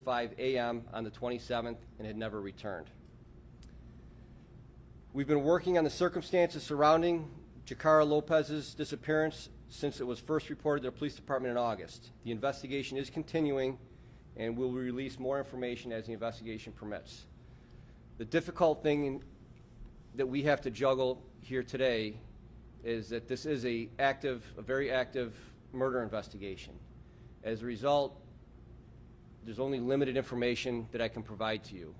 1:45 a.m. on the 27th and had never returned. We've been working on the circumstances surrounding Jakarah Lopez's disappearance since it was first reported to the police department in August. The investigation is continuing, and we'll release more information as the investigation permits. The difficult thing that we have to juggle here today is that this is a very active murder investigation. As a result, there's only limited information that I can provide to you.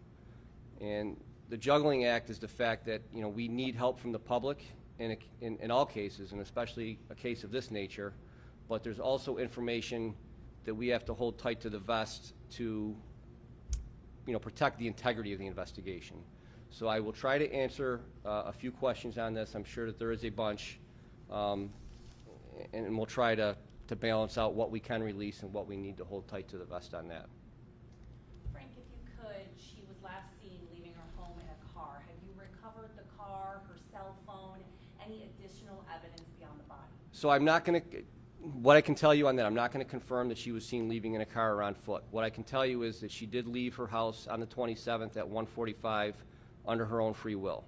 And the juggling act is the fact that, you know, we need help from the public in all cases, and especially a case of this nature, but there's also information that we have to hold tight to the vest to, you know, protect the integrity of the investigation. So I will try to answer a few questions on this. I'm sure that there is a bunch, and we'll try to balance out what we can release and what we need to hold tight to the vest on that. Frank, if you could, she was last seen leaving her home in a car. Have you recovered the car, her cell phone, any additional evidence beyond the body? So I'm not going to, what I can tell you on that, I'm not going to confirm that she was seen leaving in a car or on foot. What I can tell you is that she did leave her house on the 27th at 1:45 under her own free will.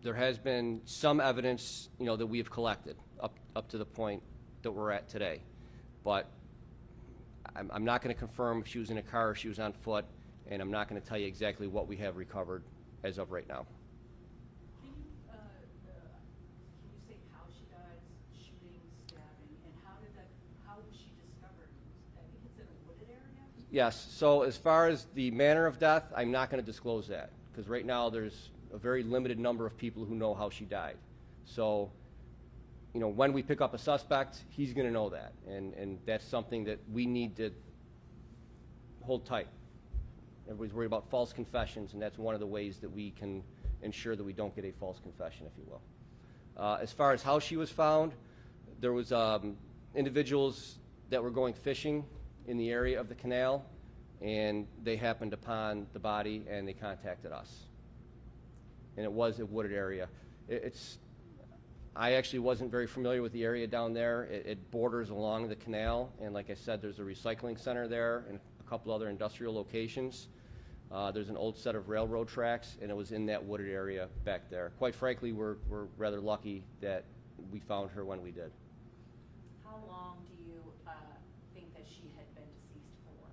There has been some evidence, you know, that we have collected up to the point that we're at today, but I'm not going to confirm if she was in a car or she was on foot, and I'm not going to tell you exactly what we have recovered as of right now. Can you say how she died, shooting, stabbing, and how was she discovered? I think it's in a wooded area? Yes, so as far as the manner of death, I'm not going to disclose that, because right now there's a very limited number of people who know how she died. So, you know, when we pick up a suspect, he's going to know that, and that's something that we need to hold tight. Everybody's worried about false confessions, and that's one of the ways that we can ensure that we don't get a false confession, if you will. As far as how she was found, there was individuals that were going fishing in the area of the canal, and they happened upon the body, and they contacted us. And it was a wooded area. I actually wasn't very familiar with the area down there. It borders along the canal, and like I said, there's a recycling center there and a couple other industrial locations. There's an old set of railroad tracks, and it was in that wooded area back there. Quite frankly, we're rather lucky that we found her when we did. How long do you think that she had been deceased for?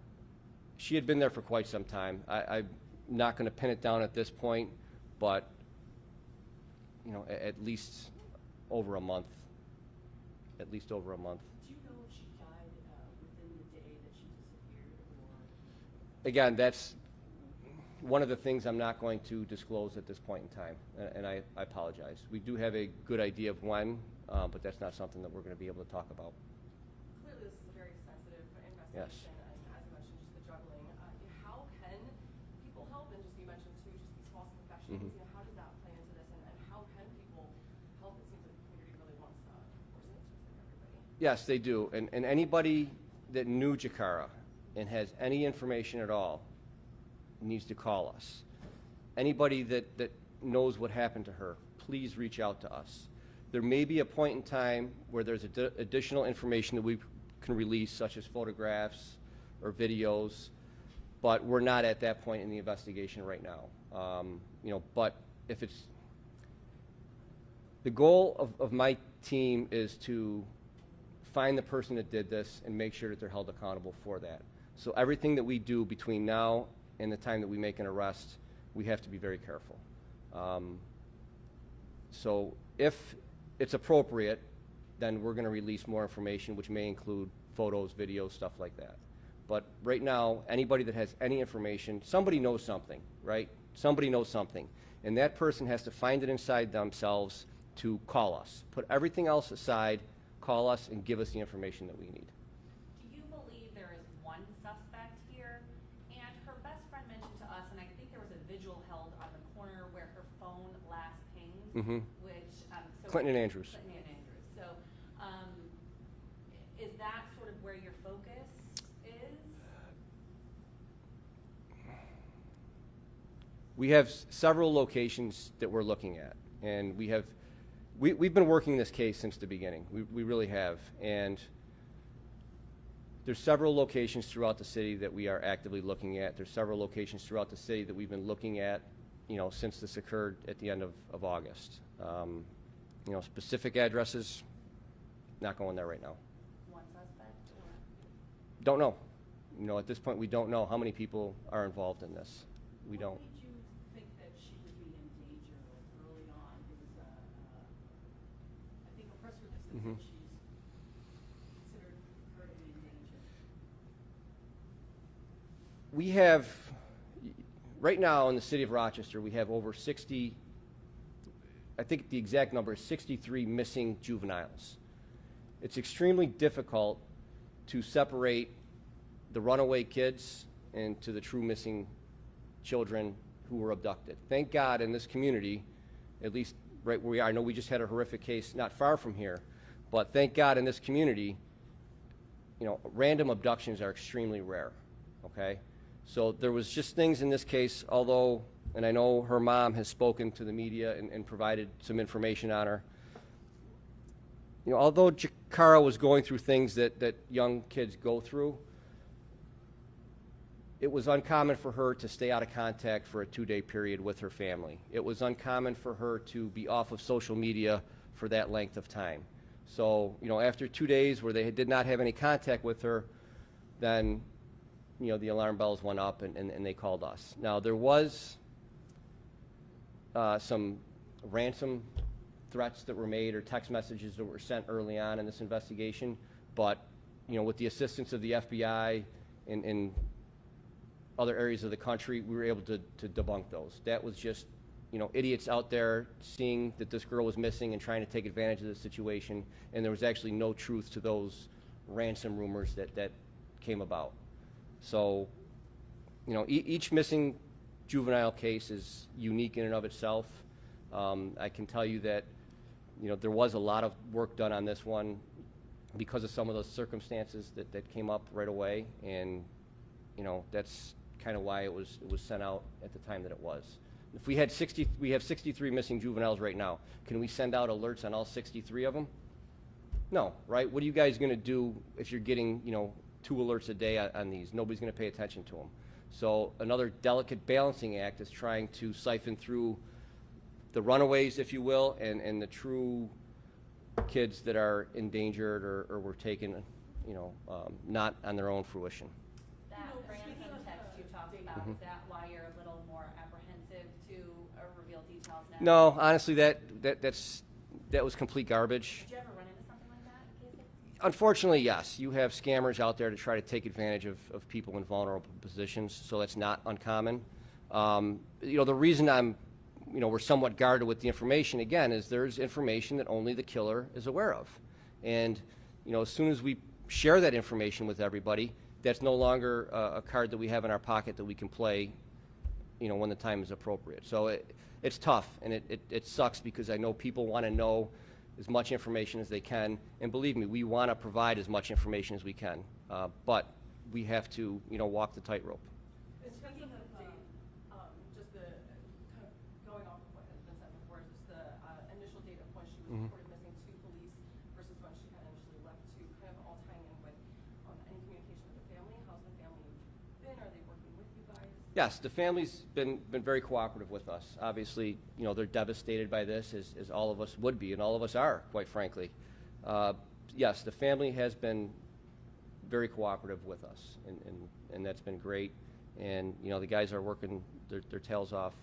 She had been there for quite some time. I'm not going to pin it down at this point, but you know, at least over a month. At least over a month. Do you know if she died within the day that she disappeared, or? Again, that's one of the things I'm not going to disclose at this point in time, and I apologize. We do have a good idea of when, but that's not something that we're going to be able to talk about. Clearly, this is a very sensitive investigation. Yes. And as you mentioned, just the juggling. How can people help? And just you mentioned too, just these false confessions. Mm-hmm. You know, how does that play into this? And how can people help? It seems like the community really wants more answers than everybody. Yes, they do. And anybody that knew Jakarah and has any information at all needs to call us. Anybody that knows what happened to her, please reach out to us. There may be a point in time where there's additional information that we can release, such as photographs or videos, but we're not at that point in the investigation right now. You know, but if it's the goal of my team is to find the person that did this and make sure that they're held accountable for that. So everything that we do between now and the time that we make an arrest, we have to be very careful. So if it's appropriate, then we're going to release more information, which may include photos, videos, stuff like that. But right now, anybody that has any information, somebody knows something, right? Somebody knows something. And that person has to find it inside themselves to call us. Put everything else aside, call us, and give us the information that we need. Do you believe there is one suspect here? And her best friend mentioned to us, and I think there was a vigil held on the corner where her phone last pinged, Mm-hmm. which so Clinton and Andrews. Clinton and Andrews. So, is that sort of where your focus is? We have several locations that we're looking at, and we've been working this case since the beginning. We really have, and There's several locations throughout the city that we are actively looking at. There's several locations throughout the city that we've been looking at, since this occurred at the end of August. Specific addresses, not going there right now. One suspect or? Don't know. At this point, we don't know how many people are involved in this. We don't. What made you think that she would be in danger early on? It was, I think a press release that Mhm. said she's considered her to be in danger. We have, right now in the city of Rochester, we have over 60, I think the exact number is 63 missing juveniles. It's extremely difficult to separate the runaway kids and to the true missing children who were abducted. Thank God in this community, at least right where we are, I know we just had a horrific case not far from here, but thank God in this community, random abductions are extremely rare, okay? So there was just things in this case, although, and I know her mom has spoken to the media and provided some information on her. Although Jakarah was going through things that young kids go through, it was uncommon for her to stay out of contact for a 2-day period with her family. It was uncommon for her to be off of social media for that length of time. So, after 2 days where they did not have any contact with her, then, the alarm bells went up and they called us. Now, there was some ransom threats that were made or text messages that were sent early on in this investigation, but, with the assistance of the FBI and other areas of the country, we were able to debunk those. That was just, idiots out there seeing that this girl was missing and trying to take advantage of the situation, and there was actually no truth to those ransom rumors that came about. So, each missing juvenile case is unique in and of itself. I can tell you that, there was a lot of work done on this one because of some of those circumstances that came up right away, and, that's kind of why it was sent out at the time that it was. If we have 63 missing juveniles right now. Can we send out alerts on all 63 of them? No, right? What are you guys going to do if you're getting, 2 alerts a day on these? Nobody's going to pay attention to them. So another delicate balancing act is trying to siphon through the runaways, if you will, and the true kids that are endangered or were taken, not on their own fruition. That ransom text you talked about, is that why you're a little more apprehensive to reveal details now? No, honestly, that was complete garbage. Did you ever run into something like that, Casey? Unfortunately, yes. You have scammers out there to try to take advantage of people in vulnerable positions, so that's not uncommon. The reason we're somewhat guarded with the information, again, is there's information that only the killer is aware of. And, as soon as we share that information with everybody, that's no longer a card that we have in our pocket that we can play, when the time is appropriate. So it's tough, and it sucks because I know people want to know as much information as they can, and believe me, we want to provide as much information as we can, but we have to, walk the tightrope. And speaking of date, just the kind of going off of what has been said before, just the initial date of when she was reported missing to police versus when she had initially left, to kind of all tying in with any communication with the family. How's the family been? Are they working with you guys? Yes, the family's been very cooperative with us. Obviously, they're devastated by this, as all of us would be, and all of us are, quite frankly. Yes, the family has been very cooperative with us, and that's been great. And, the guys are working their tails off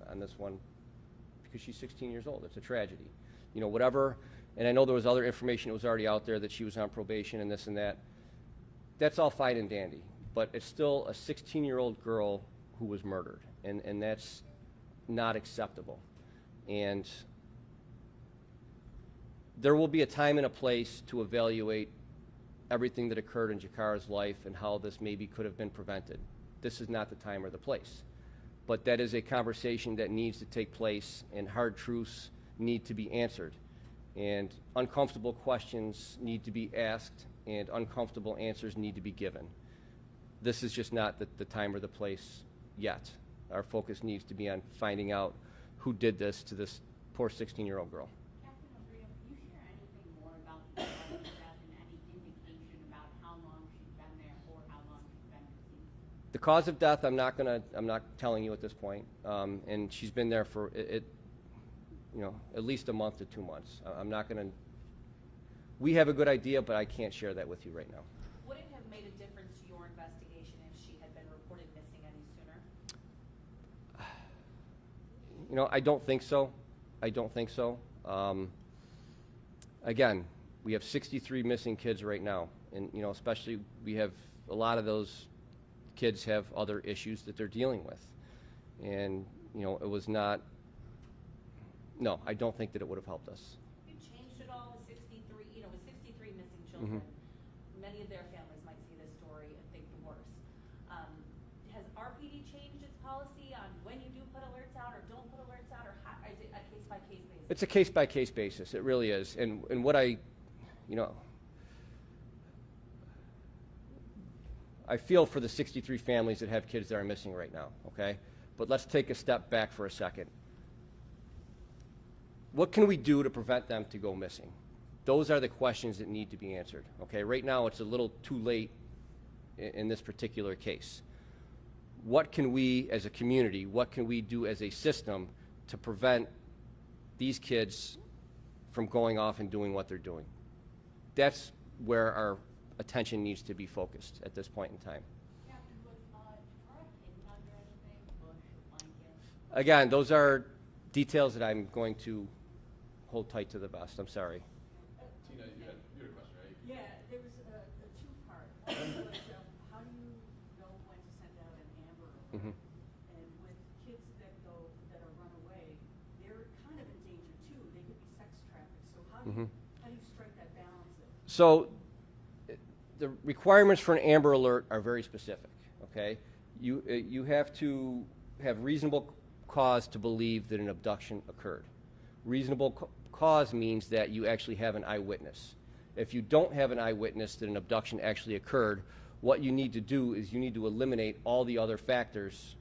on this one because she's 16 years old. It's a tragedy. Whatever, and I know there was other information that was already out there that she was on probation and this and that. That's all fine and dandy, but it's still a 16-year-old girl who was murdered, and that's not acceptable. And there will be a time and a place to evaluate everything that occurred in Jakarah's life and how this maybe could have been prevented. This is not the time or the place. But that is a conversation that needs to take place, and hard truths need to be answered. And uncomfortable questions need to be asked, and uncomfortable answers need to be given. This is just not the time or the place yet. Our focus needs to be on finding out who did this to this poor 16-year-old girl. Captain O'Brien, can you share anything more about the death and any indication about how long The cause of death, I'm not telling you at this point. And she's been there for at least a month to 2 months. I'm not gonna. We have a good idea, but I can't share that with you right now. Would it have made a difference to your investigation if she had been reported missing any sooner? I don't think so. Again, we have 63 missing kids right now, and especially we have a lot of those kids have other issues that they're dealing with, and it was not. No, I don't think that it would have helped us. Have you changed at all with 63? With 63 missing children, many of their families might see this story and think the worst. Has RPD changed its policy on when you do put alerts out or don't put alerts out, or how, is it a case-by-case basis? It's a case-by-case basis. It really is. And what I feel for the 63 families that have kids that are missing right now, okay? But let's take a step back for a second. What can we do to prevent them to go missing? Those are the questions that need to be answered, okay? Right now, it's a little too late in this particular case. What can we as a community, what can we do as a system to prevent these kids from going off and doing what they're doing? That's where our attention needs to be focused at this point in time. Captain, was Jakarah kidnapped or anything? Bush or blanket? Again, those are details that I'm going to hold tight to the vest. I'm sorry. Tina, you had a question, right? Yeah, there was a two-part. One was, how do you know when to send out an Amber Alert? Mhm. And with kids that are run away, they're kind of in danger too. They could be sex trafficked. So how do you strike that balance? So the requirements for an Amber Alert are very specific, okay? You have to have reasonable cause to believe that an abduction occurred. Reasonable cause means that you actually have an eyewitness. If you don't have an eyewitness that an abduction actually occurred, what you need to do is you need to eliminate all the other factors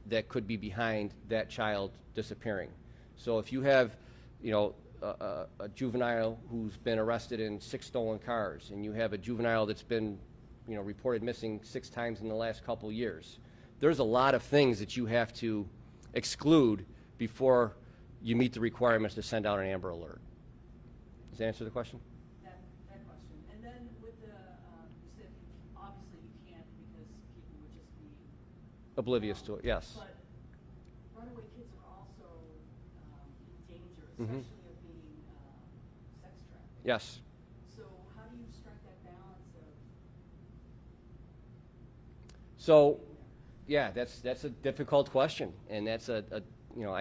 that could be behind that child disappearing. So if you have, a juvenile who's been arrested in 6 stolen cars, and you have a juvenile that's been, reported missing 6 times in the last couple years, there's a lot of things that you have to exclude before you meet the requirements to send out an Amber Alert. Does that answer the question? That question. And then with the, you said obviously you can't because people would just be Oblivious to it, yes. But runaway kids are also in danger, Mhm. especially of being sex trafficked. Yes. So how do you strike that balance of? So, yeah, that's a difficult question, and that's I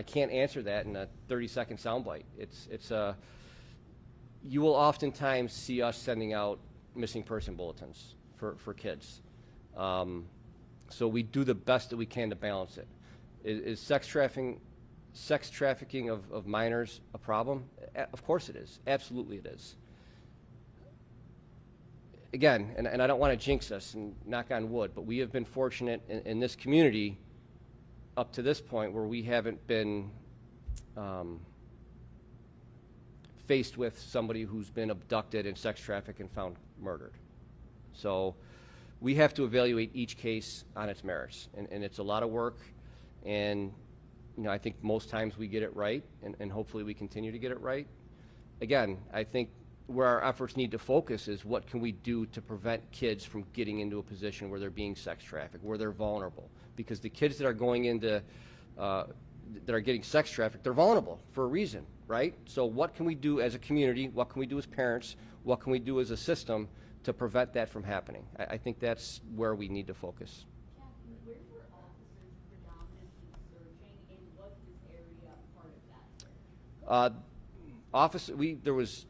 can't answer that in a 30-second soundbite. You will oftentimes see us sending out missing person bulletins for kids. So we do the best that we can to balance it. Is sex trafficking of minors a problem? Of course it is. Absolutely it is. Again, and I don't want to jinx us and knock on wood, but we have been fortunate in this community up to this point where we haven't been faced with somebody who's been abducted and sex trafficked and found murdered. So we have to evaluate each case on its merits, and it's a lot of work, and I think most times we get it right, and hopefully we continue to get it right. Again, I think where our efforts need to focus is what can we do to prevent kids from getting into a position where they're being sex trafficked, where they're vulnerable. Because the kids that are going into, that are getting sex trafficked, they're vulnerable for a reason, right? So what can we do as a community, what can we do as parents, what can we do as a system to prevent that from happening? I think that's where we need to focus. Captain, where were officers predominantly searching, and was this area part of that? There was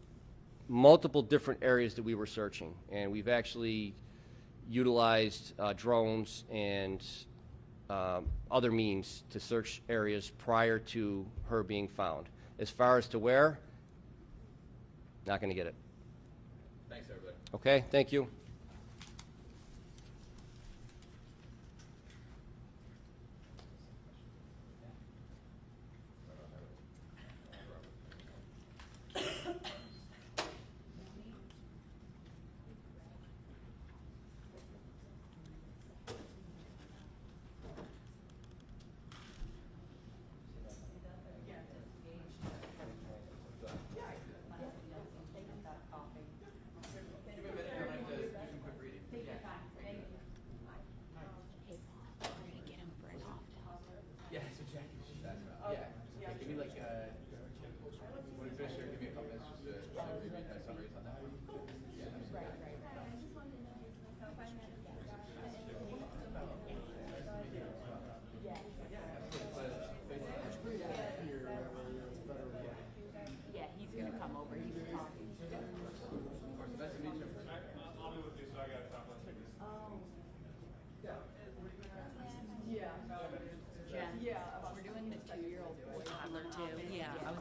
multiple different areas that we were searching, and we've actually utilized drones and other means to search areas prior to her being found. As far as to where, not going to get it. Thanks, everybody. Okay, thank you.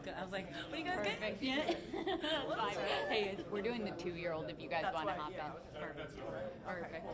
good. I was like, what are you guys Perfect. getting? Yeah. That's fine. Hey, we're doing the 2-year-old if you guys That's want to why, hop yeah, in. I was- Perfect.